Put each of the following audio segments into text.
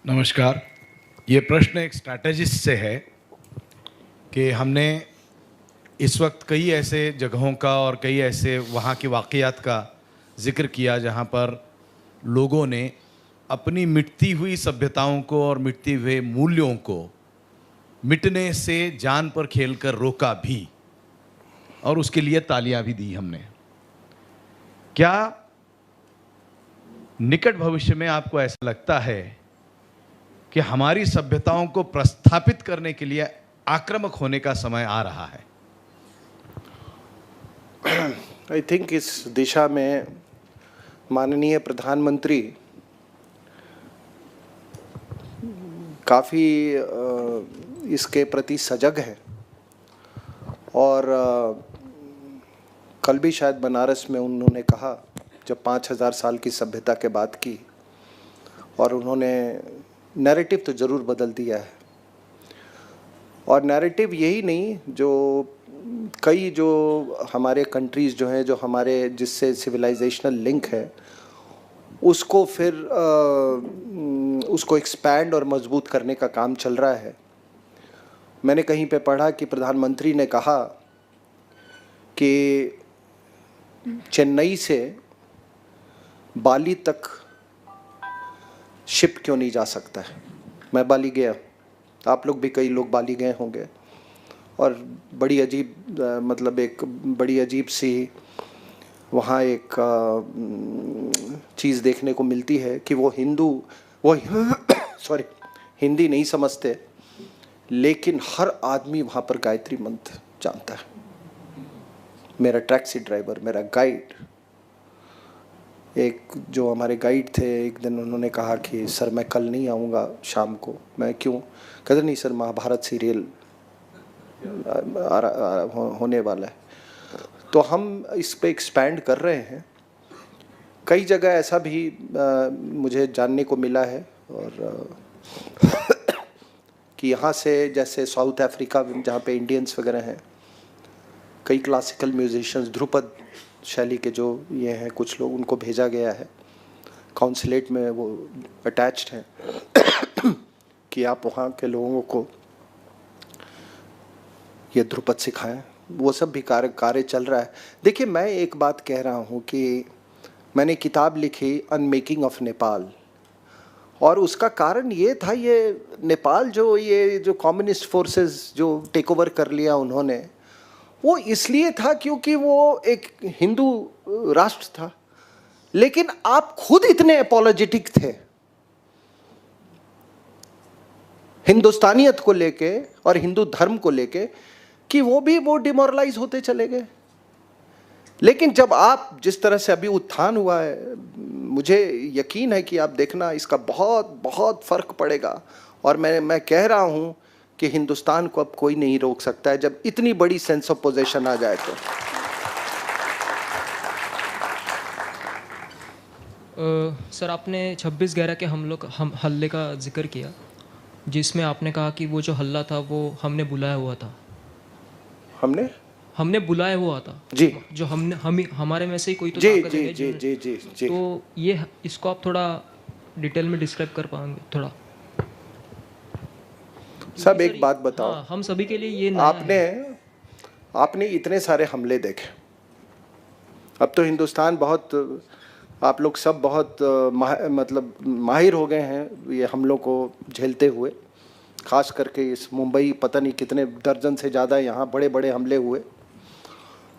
नमस्कार। ये प्रश्न एक स्ट्रैटेजिस्ट से है कि हमने इस वक्त कई ऐसे जगहों का और कई ऐसे वहाँ की वाक़यात का ज़िक्र किया जहाँ पर लोगों ने अपनी मिटती हुई सभ्यताओं को और मिटते हुए मूल्यों को मिटने से जान पर खेलकर रोका भी, और उसके लिए तालियां भी दी हमने। क्या निकट भविष्य में आपको ऐसा लगता है कि हमारी सभ्यताओं को प्रस्थापित करने के लिए आक्रामक होने का समय आ रहा है? आई थिंक इस दिशा में माननीय प्रधानमंत्री काफ़ी इसके प्रति सजग है और कल भी शायद बनारस में उन्होंने कहा, जब 5000 साल की सभ्यता के बात की, और उन्होंने नैरेटिव तो ज़रूर बदल दिया है। और नैरेटिव यही नहीं, जो कई जो हमारे कंट्रीज़ जो हैं, जो हमारे जिससे सिविलाइजेशनल लिंक है, उसको फिर उसको एक्सपैंड और मजबूत करने का काम चल रहा है। मैंने कहीं पे पढ़ा कि प्रधानमंत्री ने कहा कि चेन्नई से बाली तक शिप क्यों नहीं जा सकता है। मैं बाली गया, आप लोग भी कई लोग बाली गए होंगे, और बड़ी अजीब मतलब एक बड़ी अजीब सी वहाँ एक चीज़ देखने को मिलती है कि वो सॉरी हिंदी नहीं समझते, लेकिन हर आदमी वहाँ पर गायत्री मंत्र जानता है। मेरा टैक्सी ड्राइवर, मेरा गाइड, एक जो हमारे गाइड थे, एक दिन उन्होंने कहा कि सर मैं कल नहीं आऊँगा शाम को। मैं क्यों? कहते नहीं सर, महाभारत सीरियल होने वाला है। तो हम इस पे एक्सपैंड कर रहे हैं। कई जगह ऐसा भी मुझे जानने को मिला है, और कि यहाँ से जैसे साउथ अफ्रीका जहाँ पे इंडियंस वगैरह हैं, कई क्लासिकल म्यूजिशियंस, ध्रुपद शैली के जो ये हैं कुछ लोग, उनको भेजा गया है। काउंसलेट में वो अटैच्ड हैं कि आप वहाँ के लोगों को ये ध्रुपद सिखाएं। वो सब भी कार्य चल रहा है। देखिए, मैं एक बात कह रहा हूँ कि मैंने किताब लिखी अनमेकिंग ऑफ नेपाल, और उसका कारण ये था, ये नेपाल जो ये जो कम्युनिस्ट फोर्सेस जो टेक ओवर कर लिया उन्होंने, वो इसलिए था क्योंकि वो एक हिंदू राष्ट्र था। लेकिन आप खुद इतने अपोलोजेटिक थे हिंदुस्तानियत को लेके और हिंदू धर्म को लेके कि वो डिमोरलाइज होते चले गए। लेकिन जब आप जिस तरह से अभी उत्थान हुआ है, मुझे यकीन है कि आप देखना, इसका बहुत बहुत फर्क पड़ेगा। और मैं कह रहा हूं कि हिंदुस्तान को अब कोई नहीं रोक सकता है जब इतनी बड़ी सेंस ऑफ पोजीशन आ जाए तो। सर, आपने 26/11 के हल्ले का जिक्र किया, जिसमें आपने कहा कि वो जो हल्ला था वो हमने बुलाया हुआ था। हमने बुलाया हुआ था जी, जो हमारे में से ही कोई तो जी ताकत जी है जी जी जी जी। तो ये इसको आप थोड़ा डिटेल में डिस्क्राइब कर पाएंगे थोड़ा? सब एक बात बताओ, हाँ, हम सभी के लिए ये नया है। आपने इतने सारे हमले देखे। अब तो हिंदुस्तान बहुत, आप लोग सब बहुत मतलब माहिर हो गए हैं ये हमलों को झेलते हुए। खास करके इस मुंबई, पता नहीं कितने दर्जन से ज़्यादा यहाँ बड़े बड़े हमले हुए।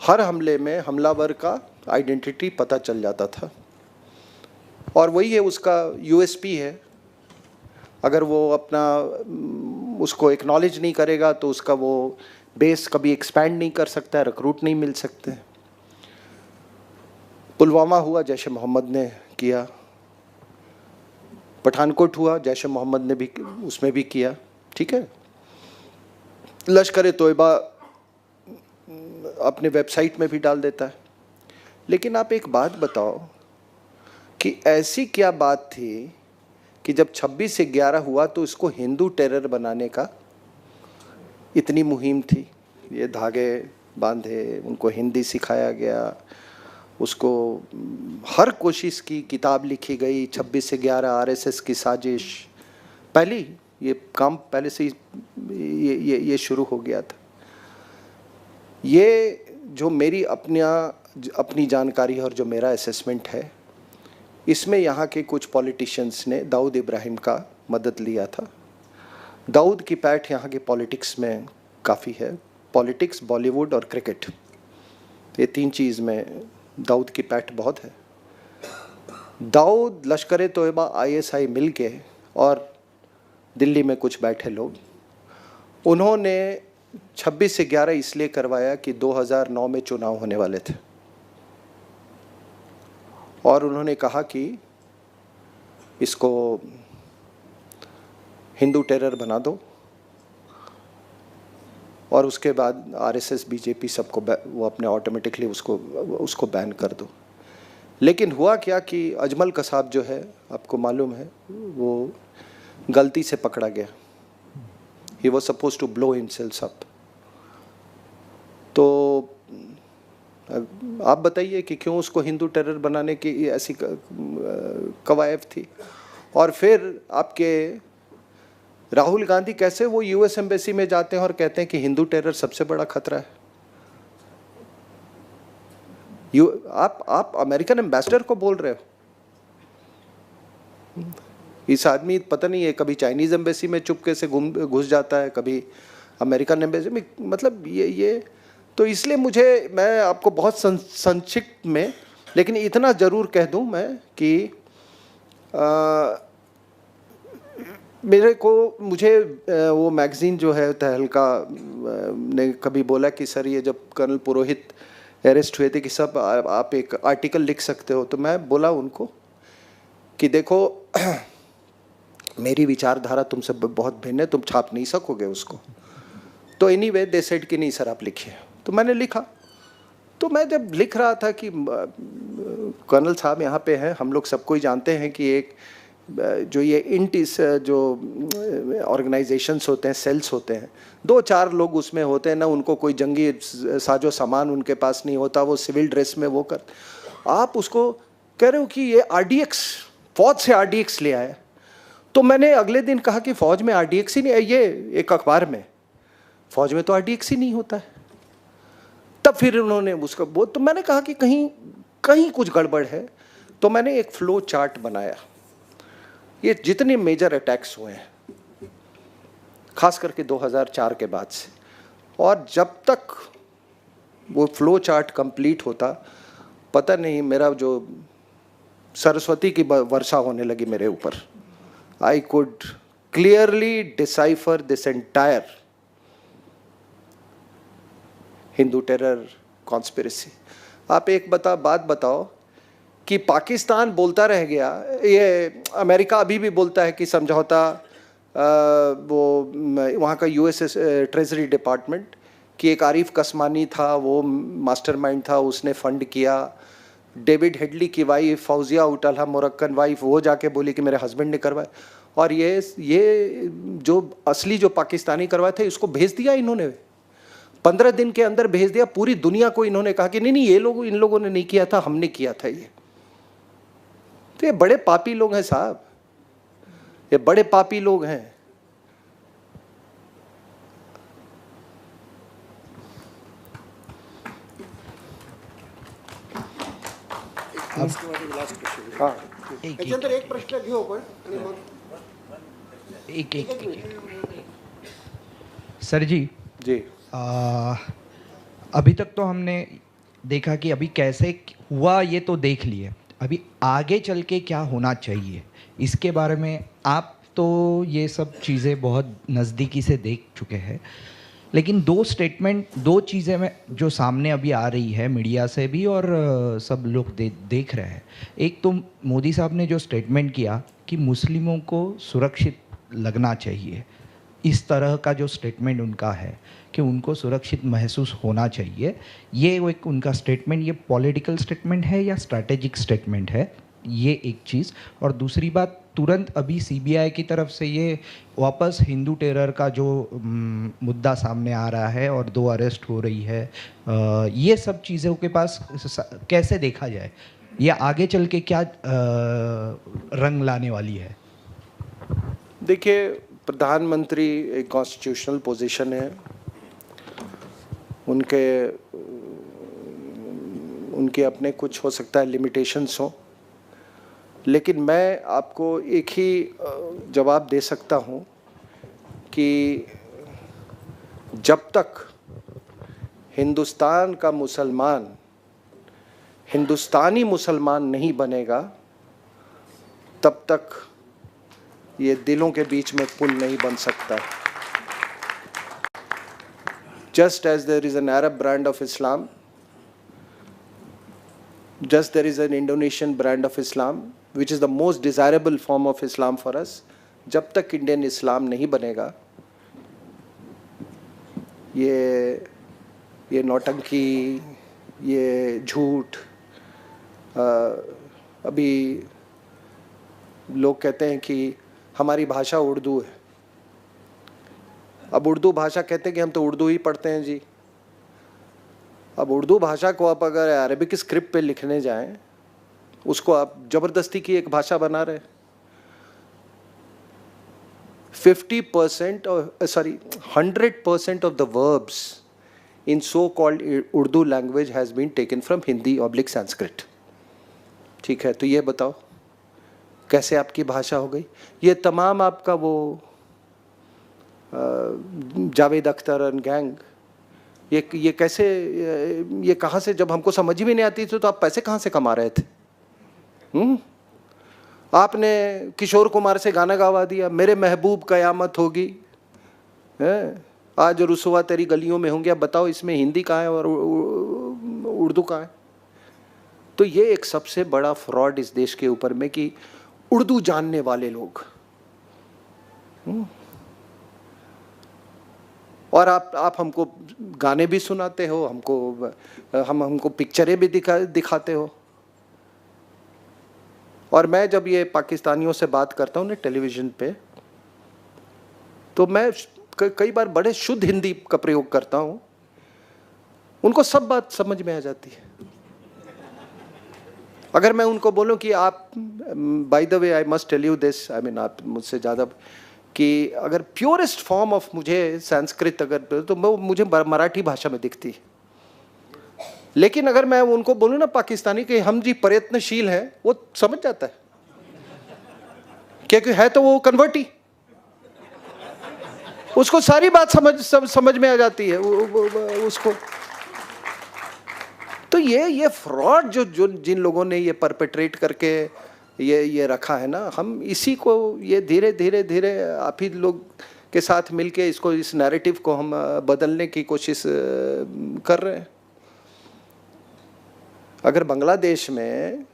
हर हमले में हमलावर का आइडेंटिटी पता चल जाता था, और वही है उसका यूएसपी है। अगर वो अपना उसको एक्नॉलेज नहीं करेगा तो उसका वो बेस कभी एक्सपैंड नहीं कर सकता है, रिक्रूट नहीं मिल सकते। पुलवामा हुआ, जैश ए मोहम्मद ने किया। पठानकोट हुआ, जैश ए मोहम्मद ने भी उसमें भी किया, ठीक है। लश्कर ए तोयबा अपने वेबसाइट में भी डाल देता है। लेकिन आप एक बात बताओ कि ऐसी क्या बात थी कि जब 26/11 हुआ तो इसको हिंदू टेरर बनाने का इतनी मुहिम थी। ये धागे बांधे, उनको हिंदी सिखाया गया, उसको हर कोशिश की, किताब लिखी गई 26/11 आरएसएस की साजिश, पहले ये काम पहले से ही ये शुरू हो गया था। ये जो मेरी अपनी जानकारी और जो मेरा असेसमेंट है, इसमें यहाँ के कुछ पॉलिटिशियंस ने दाऊद इब्राहिम का मदद लिया था। दाऊद की पैठ यहाँ के पॉलिटिक्स में काफ़ी है। पॉलिटिक्स, बॉलीवुड और क्रिकेट, ये 3 चीज़ में दाऊद की पैठ बहुत है। दाऊद, लश्कर तोयबा, ISI मिल के और दिल्ली में कुछ बैठे लोग, उन्होंने 26 से 11 इसलिए करवाया कि 2009 में चुनाव होने वाले थे और उन्होंने कहा कि इसको हिंदू टेरर बना दो और उसके बाद RSS, BJP सबको वो अपने ऑटोमेटिकली उसको बैन कर दो। लेकिन हुआ क्या कि अजमल कसाब जो है, आपको मालूम है, वो गलती से पकड़ा गया। He was supposed to blow himself up। तो आप बताइए कि क्यों उसको हिंदू टेरर बनाने की ऐसी कवायद थी। और फिर आपके राहुल गांधी कैसे वो US एम्बेसी में जाते हैं और कहते हैं कि हिंदू टेरर सबसे बड़ा खतरा है। आप अमेरिकन एम्बेसडर को बोल रहे हो। इस आदमी पता नहीं है, कभी चाइनीज़ एम्बेसी में चुपके से घुस जाता है, कभी अमेरिकन एम्बेसी में, मतलब ये तो इसलिए मैं आपको बहुत संक्षिप्त में, लेकिन इतना ज़रूर कह दूं मैं कि मुझे वो मैगज़ीन जो है तहलका ने कभी बोला कि सर ये जब कर्नल पुरोहित अरेस्ट हुए थे कि सब आप एक आर्टिकल लिख सकते हो। तो मैं बोला उनको कि देखो मेरी विचारधारा तुमसे बहुत भिन्न है, तुम छाप नहीं सकोगे उसको। तो एनीवे दे सेड कि नहीं सर आप लिखिए। तो मैंने लिखा। तो मैं जब लिख रहा था कि कर्नल साहब यहाँ पे हैं, हम लोग सबको ही जानते हैं कि एक जो ये जो ऑर्गेनाइजेशंस होते हैं, सेल्स होते हैं, 2-4 लोग उसमें होते हैं ना, उनको कोई जंगी साजो सामान उनके पास नहीं होता, वो सिविल ड्रेस में वो कर, आप उसको कह रहे हो कि ये RDX, फौज से RDX ले आया। तो मैंने अगले दिन कहा कि फौज में RDX ही नहीं, ये एक अखबार में, फौज में तो RDX ही नहीं होता है। तब फिर उन्होंने उसका तो मैंने कहा कि कहीं कुछ गड़बड़ है। तो मैंने एक फ्लो चार्ट बनाया, ये जितने मेजर अटैक्स हुए हैं खास करके 2004 के बाद से, और जब तक वो फ्लो चार्ट कंप्लीट होता, पता नहीं मेरा जो सरस्वती की वर्षा होने लगी मेरे ऊपर। I could clearly decipher this entire Hindu terror conspiracy. आप एक बात बताओ कि पाकिस्तान बोलता रह गया, ये अमेरिका अभी भी बोलता है कि समझौता, वो वहाँ का US ट्रेजरी डिपार्टमेंट कि एक आरिफ कसमानी था, वो मास्टरमाइंड था, उसने फंड किया। डेविड हेडली की वाइफ फौजिया उटल्हा मोरक्कन वाइफ, वो जाके बोली कि मेरे हस्बैंड ने करवाए। और ये जो असली जो पाकिस्तानी करवाए थे, इसको भेज दिया इन्होंने, 15 दिन के अंदर भेज दिया पूरी दुनिया को। इन्होंने कहा कि नहीं ये लोग, इन लोगों ने नहीं किया था, हमने किया था ये। तो ये बड़े पापी लोग हैं साहब, ये बड़े पापी लोग हैं। हाँ, एक प्रश्न घेऊ पण एक सर जी अभी तक तो हमने देखा कि अभी कैसे हुआ ये तो देख लिए, अभी आगे चल के क्या होना चाहिए इसके बारे में आप तो ये सब चीज़ें बहुत नज़दीकी से देख चुके हैं, लेकिन दो चीज़ें में जो सामने अभी आ रही है मीडिया से भी और सब लोग देख रहे हैं। एक तो मोदी साहब ने जो स्टेटमेंट किया कि मुस्लिमों को सुरक्षित लगना चाहिए, इस तरह का जो स्टेटमेंट उनका है कि उनको सुरक्षित महसूस होना चाहिए, ये एक उनका स्टेटमेंट, ये पॉलिटिकल स्टेटमेंट है या स्ट्रैटेजिक स्टेटमेंट है, ये एक चीज़। और दूसरी बात, तुरंत अभी CBI की तरफ से ये वापस हिंदू टेरर का जो मुद्दा सामने आ रहा है और 2 अरेस्ट हो रही है, ये सब चीज़ों के पास कैसे देखा जाए, ये आगे चल के क्या रंग लाने वाली है? देखिए, प्रधानमंत्री एक कॉन्स्टिट्यूशनल पोजीशन है, उनके अपने कुछ हो सकता है लिमिटेशंस हो, लेकिन मैं आपको एक ही जवाब दे सकता हूँ कि जब तक हिंदुस्तान का मुसलमान हिंदुस्तानी मुसलमान नहीं बनेगा, तब तक ये दिलों के बीच में पुल नहीं बन सकता। Just as there is an Arab brand of Islam, just there is an Indonesian brand of Islam, which is the most desirable form of Islam for us. जब तक इंडियन इस्लाम नहीं बनेगा, ये नौटंकी, ये झूठ, अभी लोग कहते हैं कि हमारी भाषा उर्दू है। अब उर्दू भाषा कहते हैं कि हम तो उर्दू ही पढ़ते हैं जी। अब उर्दू भाषा को आप अगर अरबिक स्क्रिप्ट पे लिखने जाएं, उसको आप ज़बरदस्ती की एक भाषा बना रहे। 100% of the verbs in so-called Urdu language has been taken from Hindi/Sanskrit. ठीक है, तो ये बताओ कैसे आपकी भाषा हो गई? ये तमाम आपका वो जावेद अख्तर एंड गैंग, ये कैसे, ये कहाँ से, जब हमको समझ ही नहीं आती थी तो आप पैसे कहाँ से कमा रहे थे? आपने किशोर कुमार से गाना गवा दिया, मेरे महबूब कयामत होगी, आज रुसवा तेरी गलियों में होंगे। अब बताओ इसमें हिंदी कहाँ है और उर्दू कहाँ है? तो ये एक सबसे बड़ा फ्रॉड इस देश के ऊपर में कि उर्दू जानने वाले लोग, और आप हमको गाने भी सुनाते हो, हमको पिक्चरें भी दिखाते हो। और मैं जब ये पाकिस्तानियों से बात करता हूँ ना टेलीविज़न पे, तो मैं कई बार बड़े शुद्ध हिंदी का प्रयोग करता हूँ, उनको सब बात समझ में आ जाती है। अगर मैं उनको बोलूँ कि आप, by the way I must tell you this, I mean आप मुझसे ज़्यादा, कि अगर प्योरेस्ट फॉर्म ऑफ मुझे संस्कृत अगर, तो मुझे मराठी भाषा में दिखती है। लेकिन अगर मैं उनको बोलूँ ना पाकिस्तानी कि हम जी प्रयत्नशील हैं, वो समझ जाता है, क्योंकि है तो वो कन्वर्टी, उसको सारी बात समझ में आ जाती है उसको। तो ये फ्रॉड जो जिन लोगों ने ये परपेट्रेट करके ये रखा है ना, हम इसी को ये धीरे धीरे आप ही लोग के साथ मिलके इसको, इस नैरेटिव को हम बदलने की कोशिश कर रहे हैं। अगर बांग्लादेश में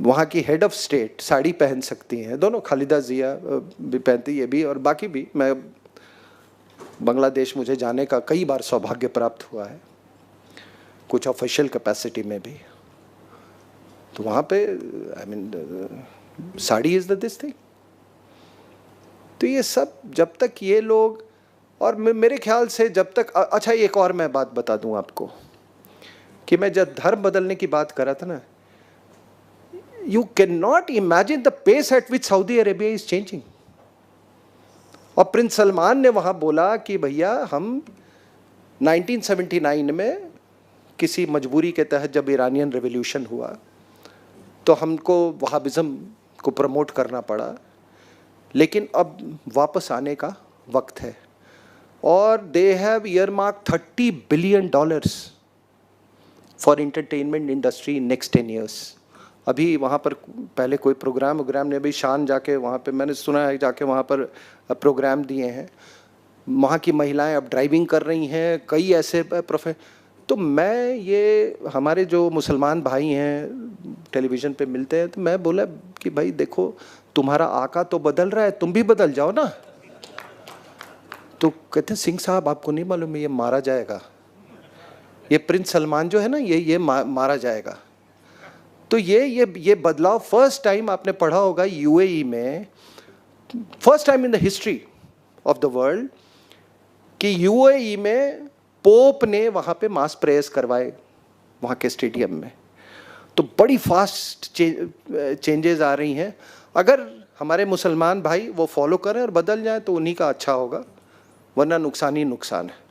वहाँ की हेड ऑफ स्टेट साड़ी पहन सकती हैं, दोनों, खालिदा जिया भी पहनती, ये भी और बाकी भी, मैं बांग्लादेश मुझे जाने का कई बार सौभाग्य प्राप्त हुआ है, कुछ ऑफिशियल कैपेसिटी में भी। तो वहाँ पे I mean sari is the this thing. तो ये सब जब तक ये लोग, और मेरे ख्याल से जब तक, अच्छा एक और मैं बात बता दूं आपको कि मैं जब धर्म बदलने की बात कर रहा था ना, you can not imagine the pace at which Saudi Arabia is changing. और प्रिंस सलमान ने वहाँ बोला कि भैया हम 1979 में किसी मजबूरी के तहत जब ईरानियन रेवोल्यूशन हुआ तो हमको वहाबिज़म को प्रमोट करना पड़ा, लेकिन अब वापस आने का वक्त है। और they have earmark $30 billion for entertainment industry in next 10 years। अभी वहाँ पर पहले कोई प्रोग्राम ने अभी शान जाके वहाँ पे, मैंने सुना है, जाके वहाँ पर प्रोग्राम दिए हैं। वहाँ की महिलाएं अब ड्राइविंग कर रही हैं, कई ऐसे तो मैं, ये हमारे जो मुसलमान भाई हैं टेलीविज़न पे मिलते हैं, तो मैं बोला कि भाई देखो, तुम्हारा आका तो बदल रहा है, तुम भी बदल जाओ ना। तो कहते हैं सिंह साहब आपको नहीं मालूम है, ये मारा जाएगा, ये प्रिंस सलमान जो है ना, ये मारा जाएगा। तो ये बदलाव फर्स्ट टाइम आपने पढ़ा होगा यूएई में, first time in the history of the world कि यूएई में पोप ने वहाँ पे मास प्रेयर्स करवाए वहाँ के स्टेडियम में। तो बड़ी फास्ट चेंजेस आ रही हैं। अगर हमारे मुसलमान भाई वो फॉलो करें और बदल जाएं तो उन्हीं का अच्छा होगा, वरना नुकसान ही नुकसान है।